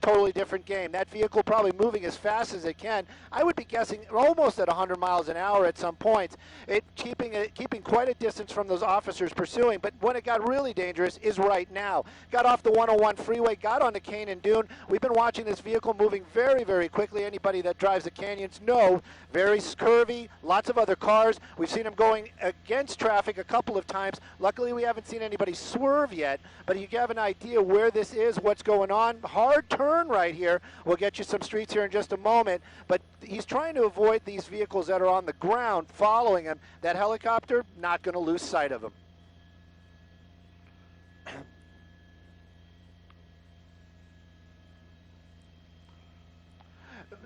totally different game. That vehicle probably moving as fast as it can. I would be guessing almost at 100 miles an hour at some points. Keeping quite a distance from those officers pursuing. But when it got really dangerous is right now. Got off the 101 freeway, got onto Canyon Dune. We've been watching this vehicle moving very, very quickly. Anybody that drives the canyons know, very curvy, lots of other cars. We've seen him going against traffic a couple of times. Luckily, we haven't seen anybody swerve yet, but you have an idea where this is, what's going on. Hard turn right here. We'll get you some streets here in just a moment, but he's trying to avoid these vehicles that are on the ground following him. That helicopter, not going to lose sight of him.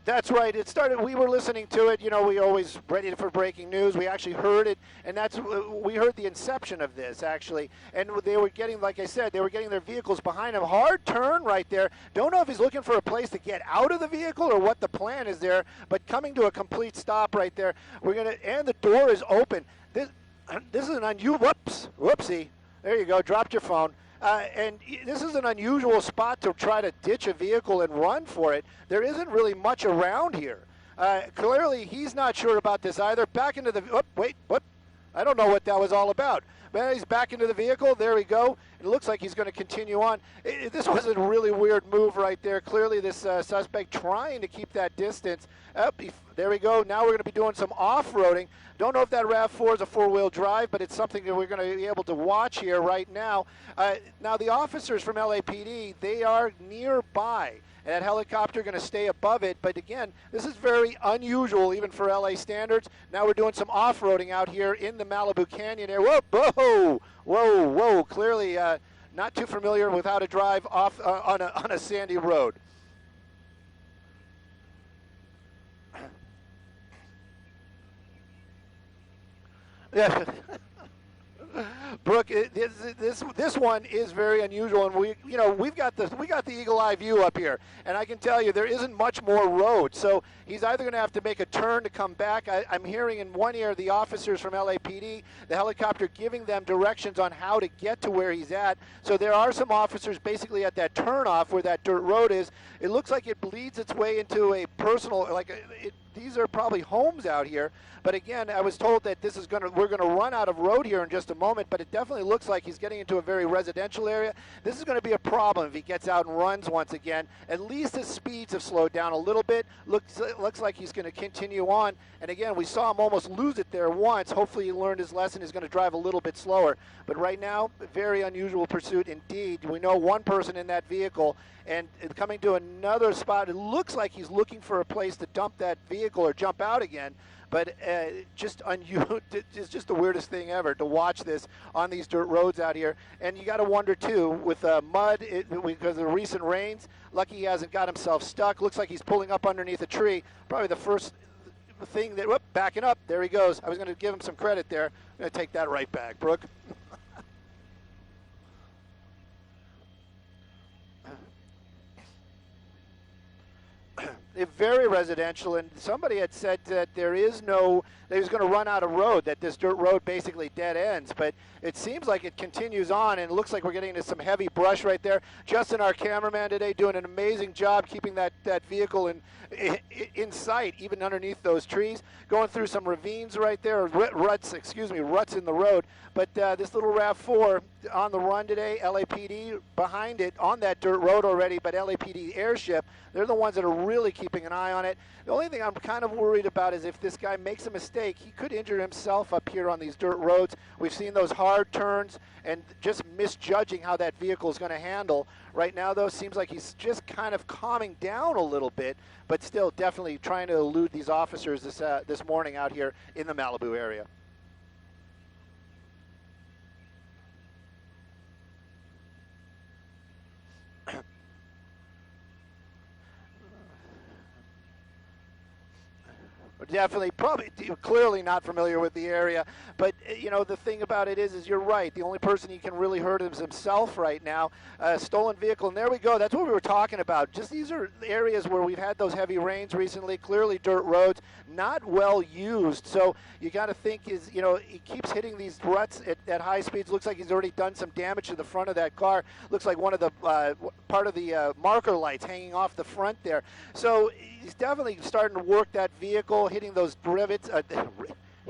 That's right. It started, we were listening to it. You know, we always ready for breaking news. We actually heard it, and we heard the inception of this, actually. And they were getting, like I said, they were getting their vehicles behind him. Hard turn right there. Don't know if he's looking for a place to get out of the vehicle or what the plan is there, but coming to a complete stop right there. And the door is open. This is an whoopsie. There you go, dropped your phone. And this is an unusual spot to try to ditch a vehicle and run for it. There isn't really much around here. Clearly, he's not sure about this either. Back into the, I don't know what that was all about. But he's back into the vehicle. There we go. It looks like he's going to continue on. This was a really weird move right there. Clearly, this suspect trying to keep that distance. There we go. Now we're going to be doing some off-roading. Don't know if that RAV4 is a four-wheel drive, but it's something that we're going to be able to watch here right now. Now, the officers from LAPD, they are nearby. And that helicopter going to stay above it. But again, this is very unusual even for LA standards. Now we're doing some off-roading out here in the Malibu Canyon area. Whoa. Clearly not too familiar with how to drive off on a sandy road. Yeah. Brooke, this one is very unusual, and we've got the eagle eye view up here, and I can tell you there isn't much more road. So he's either going to have to make a turn to come back. I'm hearing in one ear the officers from LAPD, the helicopter giving them directions on how to get to where he's at. So there are some officers basically at that turnoff where that dirt road is. It looks like it bleeds its way into a personal, these are probably homes out here. But again, I was told that we're going to run out of road here in just a moment, but it definitely looks like he's getting into a very residential area. This is going to be a problem if he gets out and runs once again. At least his speeds have slowed down a little bit. Looks like he's going to continue on. And again, we saw him almost lose it there once. Hopefully he learned his lesson. He's going to drive a little bit slower. But right now, very unusual pursuit indeed. We know one person in that vehicle, and coming to another spot, it looks like he's looking for a place to dump that vehicle or jump out again. But it's just the weirdest thing ever to watch this on these dirt roads out here. And you got to wonder, too, with mud, because of the recent rains, lucky he hasn't got himself stuck. Looks like he's pulling up underneath a tree. Probably the first thing that, backing up, there he goes. I was going to give him some credit there. I'm going to take that right back, Brooke. Very residential, and somebody had said that they was going to run out of road, that this dirt road basically dead ends, but it seems like it continues on, and it looks like we're getting into some heavy brush right there. Justin, our cameraman today, doing an amazing job keeping that vehicle in sight, even underneath those trees, going through some ravines right there, or ruts in the road. But this little RAV4 on the run today, LAPD behind it on that dirt road already, but LAPD airship, they're the ones that are really keeping an eye on it. The only thing I'm kind of worried about is if this guy makes a mistake, he could injure himself up here on these dirt roads. We've seen those hard turns and just misjudging how that vehicle is going to handle. Right now, though, seems like he's just kind of calming down a little bit, but still definitely trying to elude these officers this morning out here in the Malibu area. Definitely, probably, clearly not familiar with the area. But, the thing about it is you're right. The only person he can really hurt is himself right now. Stolen vehicle, and there we go. That's what we were talking about. Just these are areas where we've had those heavy rains recently, clearly dirt roads, not well used. So you got to think he keeps hitting these ruts at high speeds. Looks like he's already done some damage to the front of that car. Looks like one of the part of the marker lights hanging off the front there. So he's definitely starting to work that vehicle, hitting those rivets,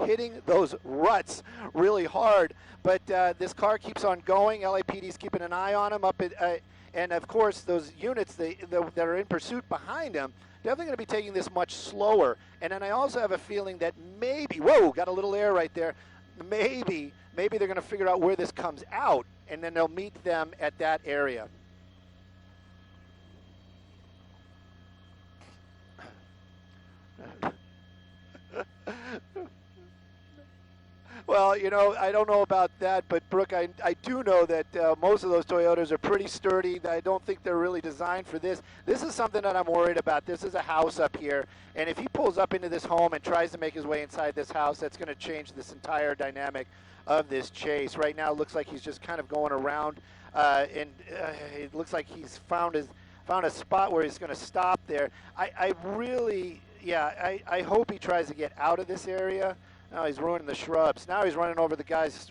hitting those ruts really hard. But this car keeps on going. LAPD's keeping an eye on him up at, and of course those units that are in pursuit behind him definitely going to be taking this much slower. And then I also have a feeling that maybe, whoa, got a little air right there. Maybe they're going to figure out where this comes out, and then they'll meet them at that area. Well, you know, I don't know about that, but Brooke, I do know that most of those Toyotas are pretty sturdy. I don't think they're really designed for this. This is something that I'm worried about. This is a house up here, and if he pulls up into this home and tries to make his way inside this house, that's going to change this entire dynamic of this chase. Right now, it looks like he's just kind of going around, and it looks like he's found a spot where he's going to stop there. I really, yeah, I hope he tries to get out of this area. Now he's ruining the shrubs. Now he's running over the guy's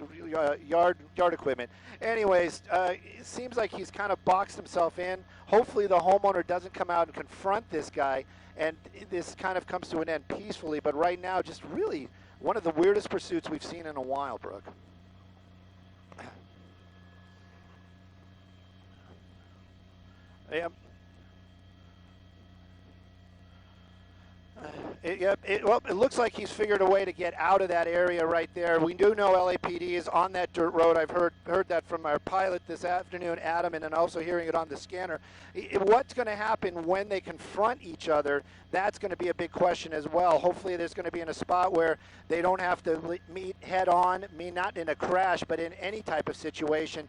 yard equipment. Anyways, it seems like he's kind of boxed himself in. Hopefully the homeowner doesn't come out and confront this guy, and this kind of comes to an end peacefully. But right now, just really one of the weirdest pursuits we've seen in a while, Brooke. Yeah. Well, it looks like he's figured a way to get out of that area right there. We do know LAPD is on that dirt road. I've heard that from our pilot this afternoon, Adam, and then also hearing it on the scanner. What's going to happen when they confront each other? That's going to be a big question as well. Hopefully there's going to be in a spot where they don't have to meet head on, I mean, not in a crash, but in any type of situation.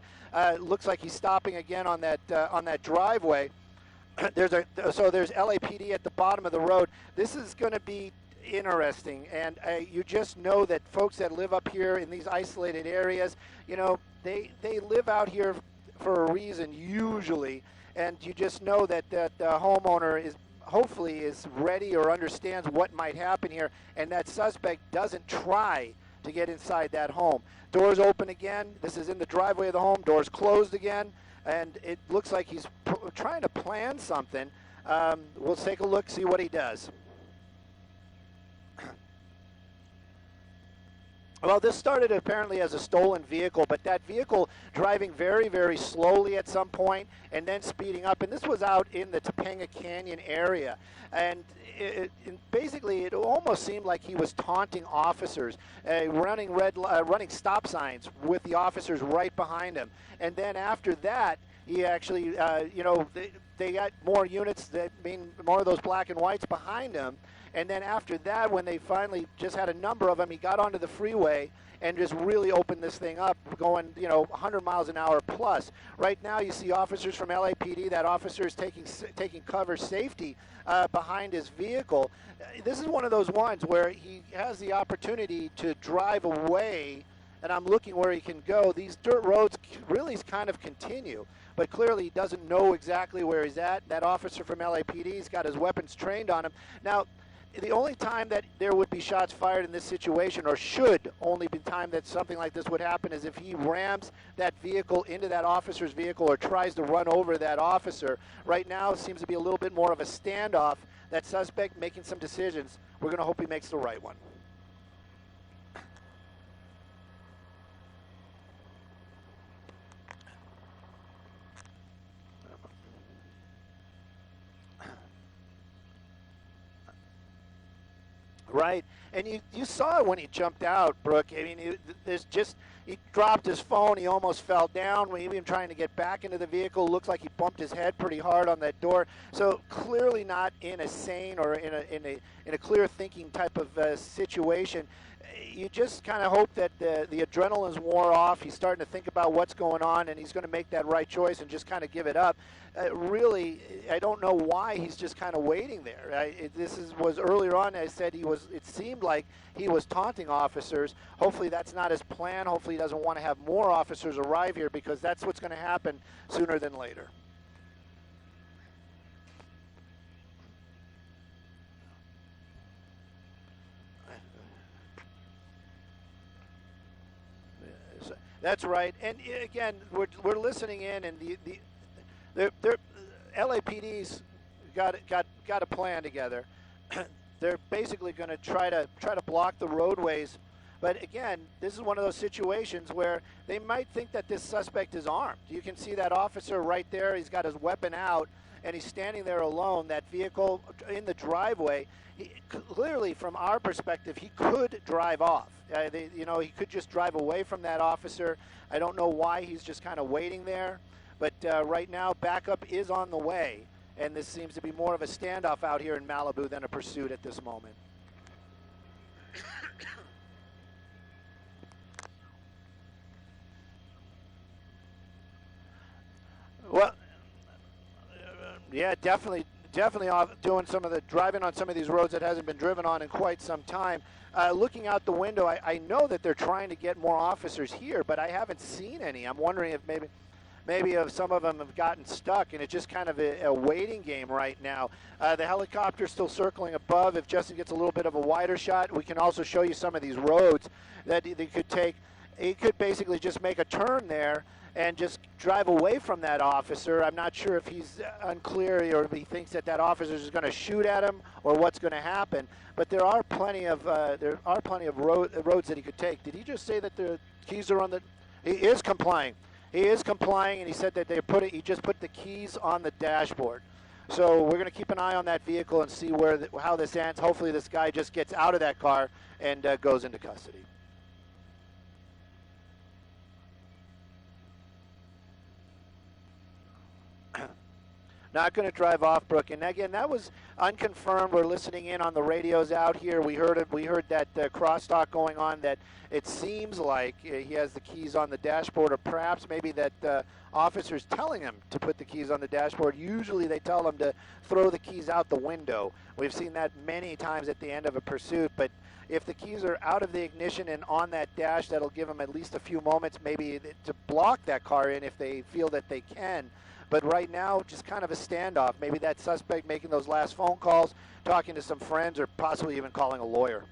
Looks like he's stopping again on that driveway. There's LAPD at the bottom of the road. This is going to be interesting, and you just know that folks that live up here in these isolated areas, you know, they live out here for a reason usually, and you just know that the homeowner is hopefully is ready or understands what might happen here, and that suspect doesn't try to get inside that home. Doors open again. This is in the driveway of the home. Doors closed again. And it looks like he's trying to plan something. We'll take a look, see what he does. Well, this started apparently as a stolen vehicle, but that vehicle driving very, very slowly at some point and then speeding up. And this was out in the Topanga Canyon area. And basically, it almost seemed like he was taunting officers, running stop signs with the officers right behind him. And then after that, he actually, they got more units, that mean more of those black and whites behind him. And then after that, when they finally just had a number of them, he got onto the freeway and just really opened this thing up, going, 100 miles an hour plus. Right now, you see officers from LAPD. That officer is taking cover safety behind his vehicle. This is one of those ones where he has the opportunity to drive away, and I'm looking where he can go. These dirt roads really kind of continue, but clearly he doesn't know exactly where he's at. That officer from LAPD's got his weapons trained on him. Now, the only time that there would be shots fired in this situation, or should only be time that something like this would happen, is if he rams that vehicle into that officer's vehicle or tries to run over that officer. Right now, it seems to be a little bit more of a standoff. That suspect making some decisions. We're going to hope he makes the right one. Right, and you saw it when he jumped out, Brooke. I mean, he dropped his phone. He almost fell down. When he was trying to get back into the vehicle, looks like he bumped his head pretty hard on that door. So clearly not in a sane or in a clear thinking type of situation. You just kind of hope that the adrenaline's wore off. He's starting to think about what's going on, and he's going to make that right choice and just kind of give it up. Really, I don't know why he's just kind of waiting there. Was earlier on. I said it seemed like he was taunting officers. Hopefully that's not his plan. Hopefully he doesn't want to have more officers arrive here, because that's what's going to happen sooner than later. That's right, and again, we're listening in, and LAPD's got a plan together. They're basically going to try to block the roadways. But again, this is one of those situations where they might think that this suspect is armed. You can see that officer right there. He's got his weapon out, and he's standing there alone. That vehicle in the driveway, clearly from our perspective, he could drive off. He could just drive away from that officer. I don't know why he's just kind of waiting there. But right now, backup is on the way. And this seems to be more of a standoff out here in Malibu than a pursuit at this moment. Well, yeah, definitely off doing some of the driving on some of these roads that hasn't been driven on in quite some time. Looking out the window, I know that they're trying to get more officers here, but I haven't seen any. I'm wondering if maybe some of them have gotten stuck, and it's just kind of a waiting game right now. The helicopter's still circling above. If Justin gets a little bit of a wider shot, we can also show you some of these roads that they could take. He could basically just make a turn there and just drive away from that officer. I'm not sure if he's unclear or if he thinks that officer is going to shoot at him or what's going to happen. But there are plenty of roads that he could take. Did he just say that the keys are on the? He is complying. He is complying, and he said that he just put the keys on the dashboard. So we're going to keep an eye on that vehicle and see how this ends. Hopefully this guy just gets out of that car and goes into custody. Not going to drive off, Brooke. And again, that was unconfirmed. We're listening in on the radios out here. We heard it. We heard that crosstalk going on. That it seems like he has the keys on the dashboard, or perhaps maybe that officer's telling him to put the keys on the dashboard. Usually, they tell him to throw the keys out the window. We've seen that many times at the end of a pursuit. But if the keys are out of the ignition and on that dash, that'll give them at least a few moments, maybe to block that car in if they feel that they can. But right now, just kind of a standoff. Maybe that suspect making those last phone calls, talking to some friends, or possibly even calling a lawyer.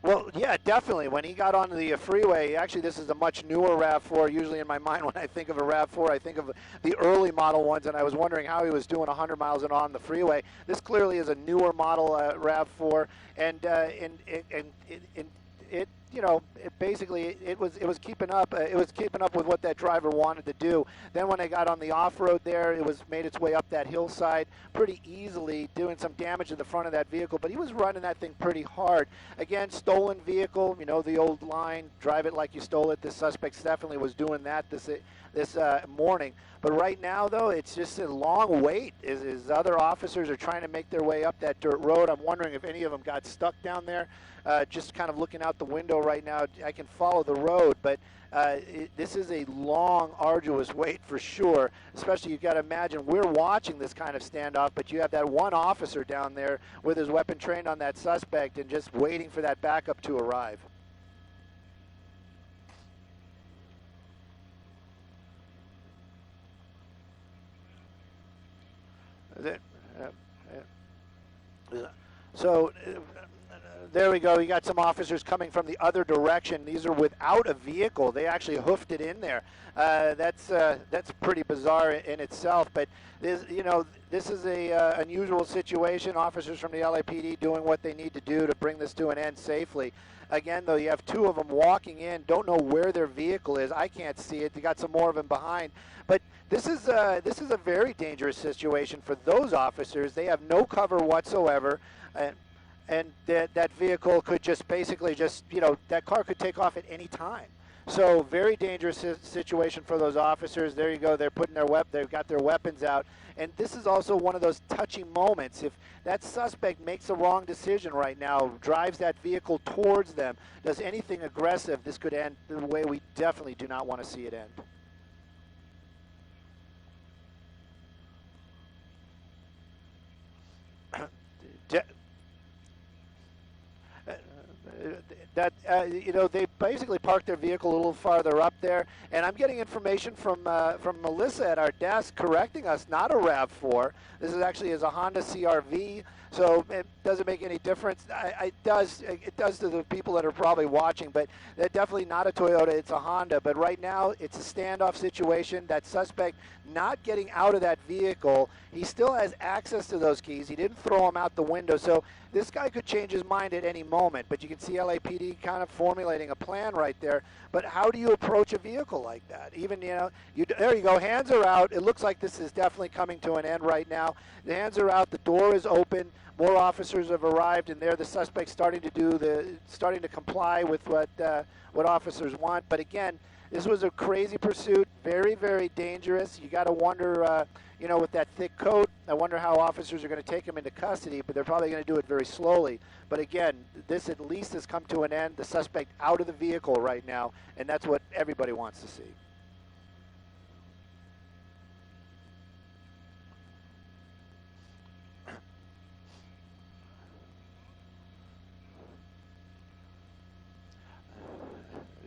Well, yeah, definitely. When he got onto the freeway, actually this is a much newer RAV4. Usually in my mind when I think of a RAV4, I think of the early model ones, and I was wondering how he was doing 100 miles an hour on the freeway. This clearly is a newer model RAV4, and it basically it was keeping up. It was keeping up with what that driver wanted to do. Then when they got on the off-road there, it was made its way up that hillside pretty easily, doing some damage to the front of that vehicle. But he was running that thing pretty hard. Again, stolen vehicle. You know the old line: drive it like you stole it. This suspect definitely was doing that this morning. But right now, though, it's just a long wait. His other officers are trying to make their way up that dirt road. I'm wondering if any of them got stuck down there. Just kind of looking out the window right now, I can follow the road, but this is a long, arduous wait for sure. Especially, you've got to imagine we're watching this kind of standoff, but you have that one officer down there with his weapon trained on that suspect and just waiting for that backup to arrive. So there we go. You got some officers coming from the other direction. These are without a vehicle. They actually hoofed it in there. That's pretty bizarre in itself. But this is a unusual situation. Officers from the LAPD doing what they need to do to bring this to an end safely. Again, though, you have two of them walking in. Don't know where their vehicle is. I can't see it. You got some more of them behind. But this is a very dangerous situation for those officers. They have no cover whatsoever. And that vehicle could just basically that car could take off at any time. So very dangerous situation for those officers. There you go. They're putting they've got their weapons out. And this is also one of those touchy moments. If that suspect makes a wrong decision right now, drives that vehicle towards them, does anything aggressive, this could end the way we definitely do not want to see it end. They basically parked their vehicle a little farther up there, and I'm getting information from Melissa at our desk correcting us, not a RAV4. This is actually a Honda CR-V, So it doesn't make any difference. It does to the people that are probably watching, but they're definitely not a Toyota. It's a Honda. But right now, it's a standoff situation. That suspect not getting out of that vehicle. He still has access to those keys. He didn't throw them out the window. So this guy could change his mind at any moment. But you can see LAPD kind of formulating a plan right there. But how do you approach a vehicle like that? Even, there you go. Hands are out. It looks like this is definitely coming to an end right now. The hands are out. The door is open. More officers have arrived, and they're the suspects starting to comply with what officers want. But again, this was a crazy pursuit, very, very dangerous. You got to wonder, with that thick coat, I wonder how officers are going to take him into custody, but they're probably going to do it very slowly. But again, this at least has come to an end. The suspect out of the vehicle right now, and that's what everybody wants to see.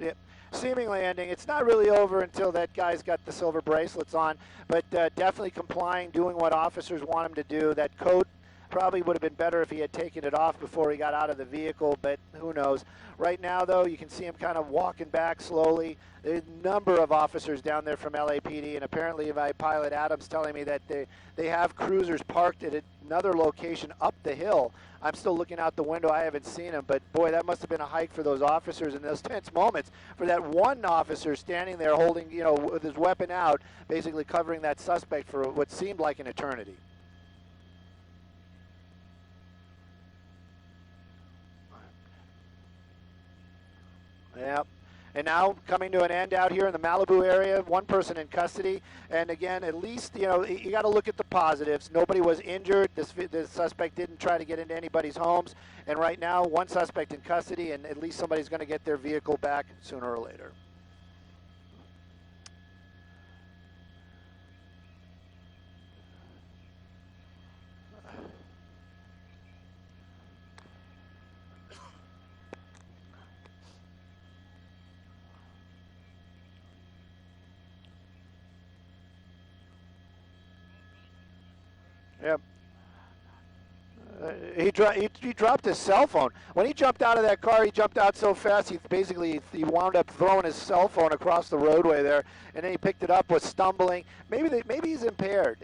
Yeah, seemingly ending. It's not really over until that guy's got the silver bracelets on, but definitely complying, doing what officers want him to do. That coat probably would have been better if he had taken it off before he got out of the vehicle, but who knows. Right now, though, you can see him kind of walking back slowly. There's a number of officers down there from LAPD, and apparently by Pilot Adams telling me that they have cruisers parked at another location up the hill. I'm still looking out the window. I haven't seen him, but boy, that must have been a hike for those officers in those tense moments. For that one officer standing there holding, with his weapon out, basically covering that suspect for what seemed like an eternity. Yeah. And now coming to an end out here in the Malibu area, one person in custody. And again, at least, you got to look at the positives. Nobody was injured. This suspect didn't try to get into anybody's homes. And right now, one suspect in custody, and at least somebody's going to get their vehicle back sooner or later. Yep. He dropped his cell phone. When he jumped out of that car, he jumped out so fast, he wound up throwing his cell phone across the roadway there, and then he picked it up, was stumbling. Maybe he's impaired.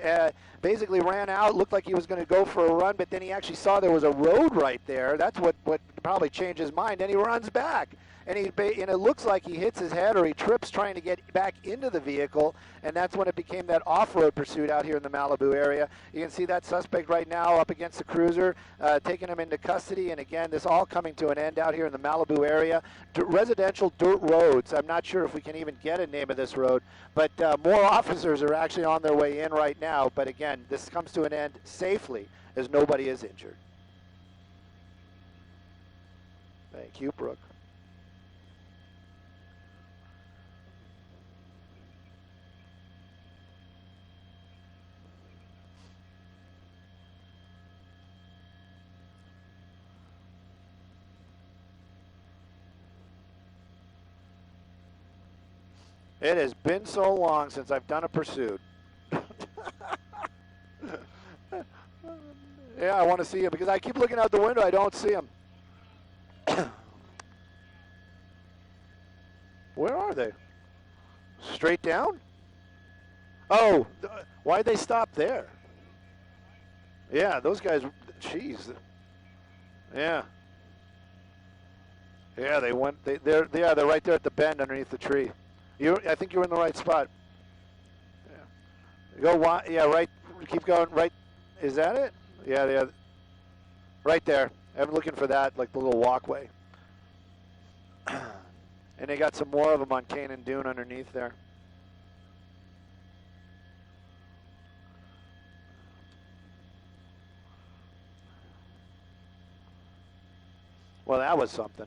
Basically ran out, looked like he was going to go for a run, but then he actually saw there was a road right there. That's what probably changed his mind, and he runs back. And it looks like he hits his head or he trips trying to get back into the vehicle, and that's when it became that off-road pursuit out here in the Malibu area. You can see that suspect right now up against the cruiser, taking him into custody, and again, this all coming to an end out here in the Malibu area. Residential dirt roads. I'm not sure if we can even get a name of this road, but more officers are actually on their way in right now. But again, this comes to an end safely as nobody is injured. Thank you, Brooke. It has been so long since I've done a pursuit. Yeah, I want to see him because I keep looking out the window. I don't see him. Where are they? Straight down? Oh, why'd they stop there? Yeah, those guys, jeez. Yeah. Yeah, they went, they're right there at the bend underneath the tree. I think you're in the right spot. Yeah. Right, keep going, right. Is that it? Yeah, right there. I'm looking for that, like the little walkway. And they got some more of them on Cannon Dune underneath there. Well, that was something.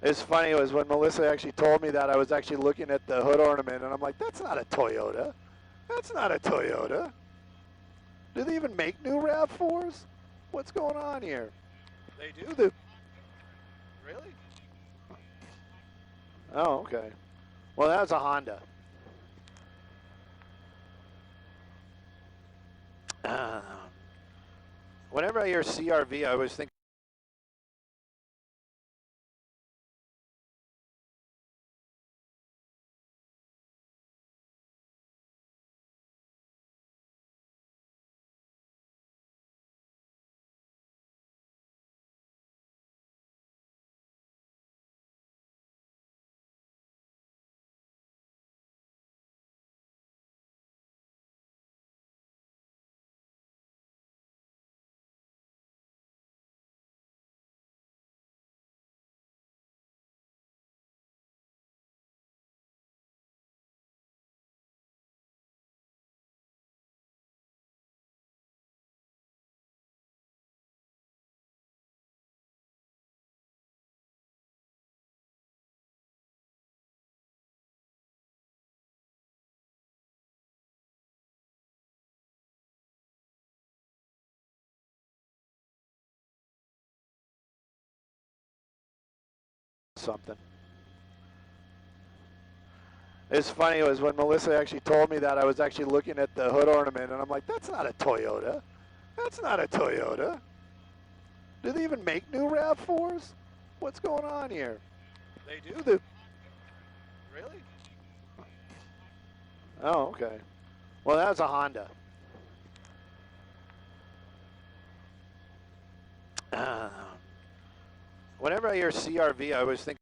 It's funny, it was when Melissa actually told me that, I was actually looking at the hood ornament, and I'm like, that's not a Toyota. That's not a Toyota. Do they even make new RAV4s? What's going on here? They do? Really? Oh, okay. Well, that was a Honda. Uh, Whenever I hear CRV, I always think something. It's funny, it was when Melissa actually told me that, I was actually looking at the hood ornament, and I'm like, that's not a Toyota. That's not a Toyota. Do they even make new RAV4s? What's going on here? They do? Really? Oh, okay. Well, that was a Honda. Whenever I hear CRV, I always think